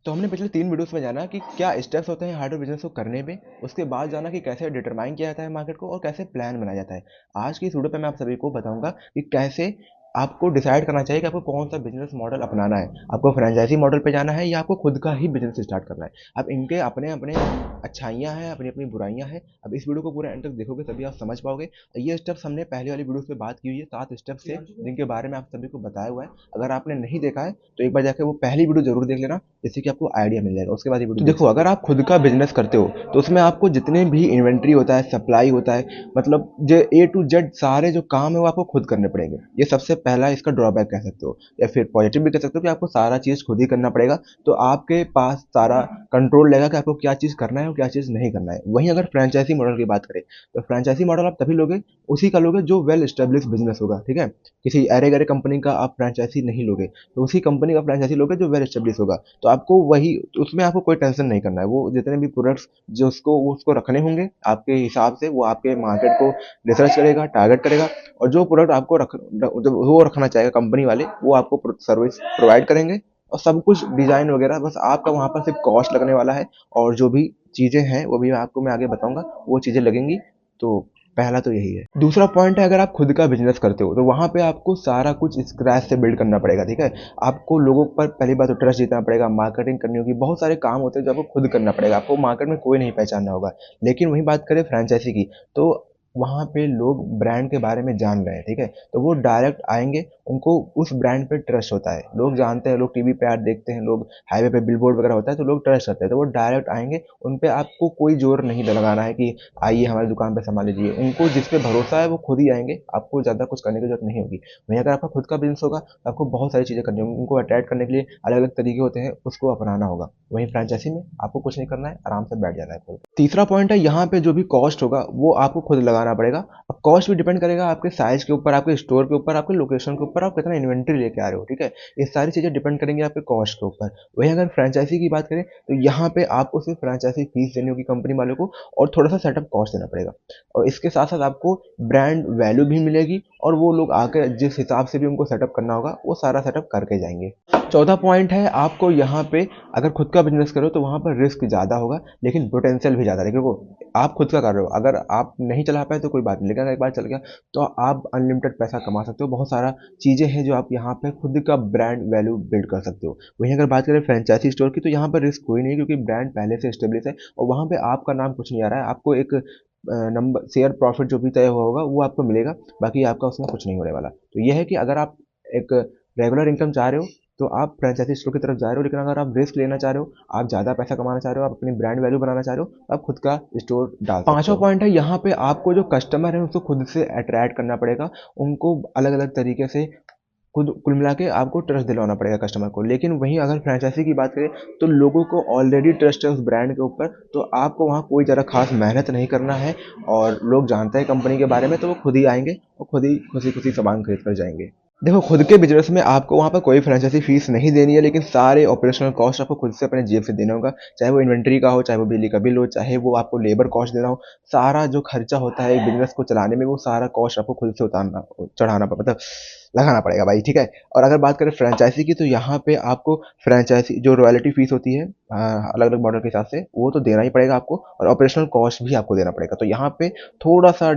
तो हमने पिछले 3 वीडियोस में जाना कि क्या स्टेप्स होते हैं हार्डवेयर बिजनेस को करने में, उसके बाद जाना कि कैसे डिटरमाइन किया जाता है मार्केट को और कैसे प्लान बनाया जाता है। आज की इस वीडियो पे मैं आप सभी को बताऊंगा कि कैसे आपको डिसाइड करना चाहिए कि आपको कौन सा बिजनेस मॉडल अपनाना है। आपको फ्रेंचाइजी मॉडल पे जाना है या आपको खुद का ही बिजनेस स्टार्ट करना है। अब इनके अपने अपने अच्छाइयाँ हैं, अपनी अपनी बुराइयाँ हैं। अब इस वीडियो को पूरा एंड तक देखोगे तभी आप समझ पाओगे। ये स्टेप्स हमने पहले वाली वीडियोस पे बात की हुई है, 7 स्टेप्स से जिनके बारे में आप सभी को बताया हुआ है। अगर आपने नहीं देखा है तो एक बार जाके वो पहली वीडियो जरूर देख लेना, जिससे कि आपको आइडिया मिल जाएगा। उसके बाद ये वीडियो तो देखो, अगर आप खुद का बिजनेस करते हो तो उसमें आपको जितने भी इन्वेंट्री होता है, सप्लाई होता है, मतलब जो ए टू जेड सारे जो काम है वो आपको खुद करने पड़ेंगे। ये सबसे पहला इसका ड्रॉबैक कह सकते हो, या फिर पॉजिटिव भी कह सकते हो कि आपको सारा चीज़ खुद ही करना पड़ेगा। तो आपके पास सारा कंट्रोल रहेगा कि आपको क्या चीज़ करना है और क्या चीज़ नहीं करना है। वहीं अगर फ्रेंचाइजी मॉडल की बात करें तो फ्रेंचाइजी मॉडल आप तभी लोगे, उसी का लोगे जो वेल स्टेब्लिश बिजनेस होगा। ठीक है, किसी अरे गरे कंपनी का आप फ्रेंचाइजी नहीं लोगे, तो उसी कंपनी का फ्रेंचाइजी लोगे जो वेल स्टेब्लिश होगा। तो आपको वही, उसमें आपको कोई टेंशन नहीं करना है। वो जितने भी प्रोडक्ट्स जो उसको रखने होंगे आपके हिसाब से, वो आपके मार्केट को रिसर्च करेगा, टारगेट करेगा, और जो प्रोडक्ट आपको जो वो रखना चाहेगा कंपनी वाले, वो आपको सर्विस प्रोवाइड करेंगे। और सब कुछ डिजाइन वगैरह बस आपका वहाँ पर सिर्फ कॉस्ट लगने वाला है, और जो भी चीज़ें हैं वो भी आपको मैं आगे बताऊंगा, वो चीज़ें लगेंगी। तो पहला तो यही है। दूसरा पॉइंट है, अगर आप खुद का बिजनेस करते हो तो वहाँ पे आपको सारा कुछ स्क्रैच से बिल्ड करना पड़ेगा। ठीक है, आपको लोगों पर पहली बात तो ट्रस्ट जीतना पड़ेगा, मार्केटिंग करनी होगी, बहुत सारे काम होते हैं जो आपको खुद करना पड़ेगा। आपको मार्केट में कोई नहीं पहचानना होगा। लेकिन वहीं बात करें फ्रेंचाइजी की, तो वहाँ पे लोग ब्रांड के बारे में जान रहे हैं। ठीक है, तो वो डायरेक्ट आएंगे, उनको उस ब्रांड पे ट्रस्ट होता है, लोग जानते हैं, लोग टीवी पे ऐड देखते हैं, लोग हाईवे पे बिलबोर्ड वगैरह होता है तो लोग ट्रस्ट करते हैं, तो वो डायरेक्ट आएंगे। उन पे आपको कोई जोर नहीं लगाना है कि आइए हमारी दुकान पे सामान लीजिए। उनको जिस पे भरोसा है वो खुद ही आएंगे, आपको ज़्यादा कुछ करने की जरूरत नहीं होगी। वहीं अगर आपका खुद का बिजनेस होगा तो आपको बहुत सारी चीज़ें करनी होंगी, उनको अट्रैक्ट करने के लिए अलग अलग तरीके होते हैं, उसको अपनाना होगा। वहीं फ्रेंचाइजी में आपको कुछ नहीं करना है, आराम से बैठ जाना है खुद। तीसरा पॉइंट है, यहाँ पे जो भी कॉस्ट होगा वो आपको खुद लगाना पड़ेगा। अब कॉस्ट भी डिपेंड करेगा आपके साइज के ऊपर, आपके स्टोर के ऊपर, आपके लोकेशन के ऊपर, आप कितना इन्वेंट्री लेके आ रहे हो। ठीक है, ये सारी चीज़ें डिपेंड करेंगी आपके कॉस्ट के ऊपर। वहीं अगर फ्रेंचाइजी की बात करें तो यहाँ पे आपको सिर्फ फ्रेंचाइजी फीस देनी होगी कंपनी वालों को, और थोड़ा सा सेटअप कॉस्ट देना पड़ेगा। और इसके साथ साथ आपको ब्रांड वैल्यू भी मिलेगी, और वो लोग आकर जिस हिसाब से भी उनको सेटअप करना होगा वो सारा सेटअप करके जाएंगे। चौथा पॉइंट है, आपको यहाँ पे अगर खुद का बिजनेस करो तो वहाँ पर रिस्क ज़्यादा होगा, लेकिन पोटेंशियल भी ज़्यादा है। क्योंकि आप खुद का कर रहे हो, अगर आप नहीं चला पाए तो कोई बात नहीं, लेकिन अगर एक बार चल गया तो आप अनलिमिटेड पैसा कमा सकते हो। बहुत सारा चीज़ें हैं जो आप यहाँ पे खुद का ब्रांड वैल्यू बिल्ड कर सकते हो। वहीं अगर बात करें फ्रेंचाइजी स्टोर की, तो यहाँ पर रिस्क कोई नहीं है, क्योंकि ब्रांड पहले से स्टेब्लिश है और वहाँ पे आपका नाम कुछ नहीं आ रहा है। आपको एक नंबर शेयर प्रॉफिट जो भी तय हुआ होगा वो आपको मिलेगा, बाकी आपका उसमें कुछ नहीं होने वाला। तो यह है कि अगर आप एक रेगुलर इनकम चाह रहे हो तो आप फ्रेंचाइजी स्टोर की तरफ जा रहे हो, लेकिन अगर आप रिस्क लेना चाह रहे हो, आप ज़्यादा पैसा कमाना चाह रहे हो, आप अपनी ब्रांड वैल्यू बनाना चाह रहे हो, तो आप खुद का स्टोर डाल सकते हो। पांचवा पॉइंट है, यहाँ पे आपको जो कस्टमर है उसको खुद से अट्रैक्ट करना पड़ेगा, उनको अलग अलग तरीके से खुद कुल मिला के आपको ट्रस्ट दिलवाना पड़ेगा कस्टमर को। लेकिन वहीं अगर फ्रेंचाइजी की बात करें तो लोगों को ऑलरेडी ट्रस्ट है उस ब्रांड के ऊपर, तो आपको वहाँ कोई ज़्यादा खास मेहनत नहीं करना है, और लोग जानते हैं कंपनी के बारे में तो वो खुद ही आएंगे और खुद ही खुशी खुशी सामान खरीद कर जाएंगे। देखो, खुद के बिजनेस में आपको वहाँ पर कोई फ्रेंचाइजी फीस नहीं देनी है, लेकिन सारे ऑपरेशनल कॉस्ट आपको खुद से अपने जेब से देना होगा। चाहे वो इन्वेंट्री का हो, चाहे वो बिजली का बिल हो, चाहे वो आपको लेबर कॉस्ट देना हो, सारा जो खर्चा होता है एक बिजनेस को चलाने में वो सारा कॉस्ट आपको खुद से उतारना, चढ़ाना, मतलब लगाना पड़ेगा भाई। ठीक है, और अगर बात करें फ्रेंचाइजी की तो यहाँ पे आपको फ्रेंचाइजी जो रॉयल्टी फीस होती है अलग अलग मॉडल के हिसाब से, वो तो देना ही पड़ेगा आपको, और ऑपरेशनल कॉस्ट भी आपको देना पड़ेगा। तो यहाँ पे थोड़ा सा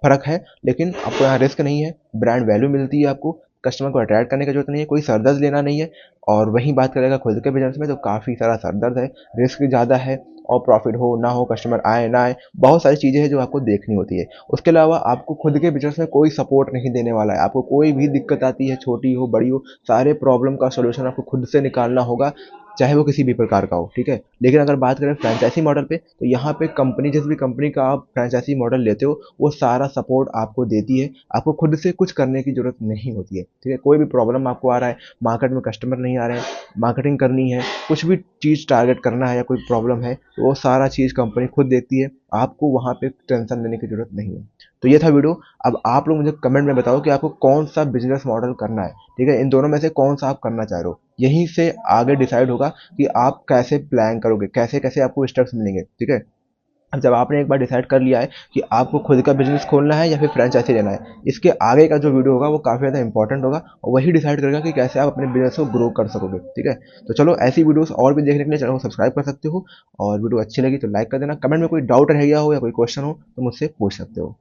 फर्क है, लेकिन आपको यहाँ रिस्क नहीं है, ब्रांड वैल्यू मिलती है आपको, कस्टमर को अट्रैक्ट करने की जरूरत नहीं है, कोई सरदर्द लेना नहीं है। और वहीं बात करेगा खुद के बिजनेस में तो काफ़ी सारा सरदर्द है, रिस्क ज़्यादा है, और प्रॉफिट हो ना हो, कस्टमर आए ना आए, बहुत सारी चीज़ें हैं जो आपको देखनी होती है। उसके अलावा आपको खुद के बिजनेस में कोई सपोर्ट नहीं देने वाला है। आपको कोई भी दिक्कत आती है, छोटी हो बड़ी हो, सारे प्रॉब्लम का सोल्यूशन आपको खुद से निकालना होगा, चाहे वो किसी भी प्रकार का हो। ठीक है, लेकिन अगर बात करें फ्रेंचाइजी मॉडल पे तो यहाँ पे कंपनी, जिस भी कंपनी का आप फ्रेंचाइजी मॉडल लेते हो, वो सारा सपोर्ट आपको देती है, आपको खुद से कुछ करने की जरूरत नहीं होती है। ठीक है, कोई भी प्रॉब्लम आपको आ रहा है, मार्केट में कस्टमर नहीं आ रहे हैं, मार्केटिंग करनी है, कुछ भी चीज़ टारगेट करना है, या कोई प्रॉब्लम है, तो वो सारा चीज़ कंपनी खुद देती है, आपको वहाँ पे टेंशन लेने की जरूरत नहीं है। तो ये था वीडियो। अब आप लोग मुझे कमेंट में बताओ कि आपको कौन सा बिजनेस मॉडल करना है। ठीक है, इन दोनों में से कौन सा आप करना चाह रहे हो, यहीं से आगे डिसाइड होगा कि आप कैसे प्लान करोगे, कैसे कैसे आपको स्टेप्स मिलेंगे। ठीक है, अब जब आपने एक बार डिसाइड कर लिया है कि आपको खुद का बिजनेस खोलना है या फिर फ्रेंचाइजी लेना है, इसके आगे का जो वीडियो होगा वो काफ़ी ज़्यादा इंपॉर्टेंट होगा और वही डिसाइड करेगा कि कैसे आप अपने बिजनेस को ग्रो कर सकोगे। ठीक है, तो चलो ऐसी वीडियोस और भी देखने के लिए चैनल को सब्सक्राइब कर सकते हो, और वीडियो अच्छी लगी तो लाइक कर देना। कमेंट में कोई डाउट रह गया हो या कोई क्वेश्चन हो तो मुझसे पूछ सकते हो।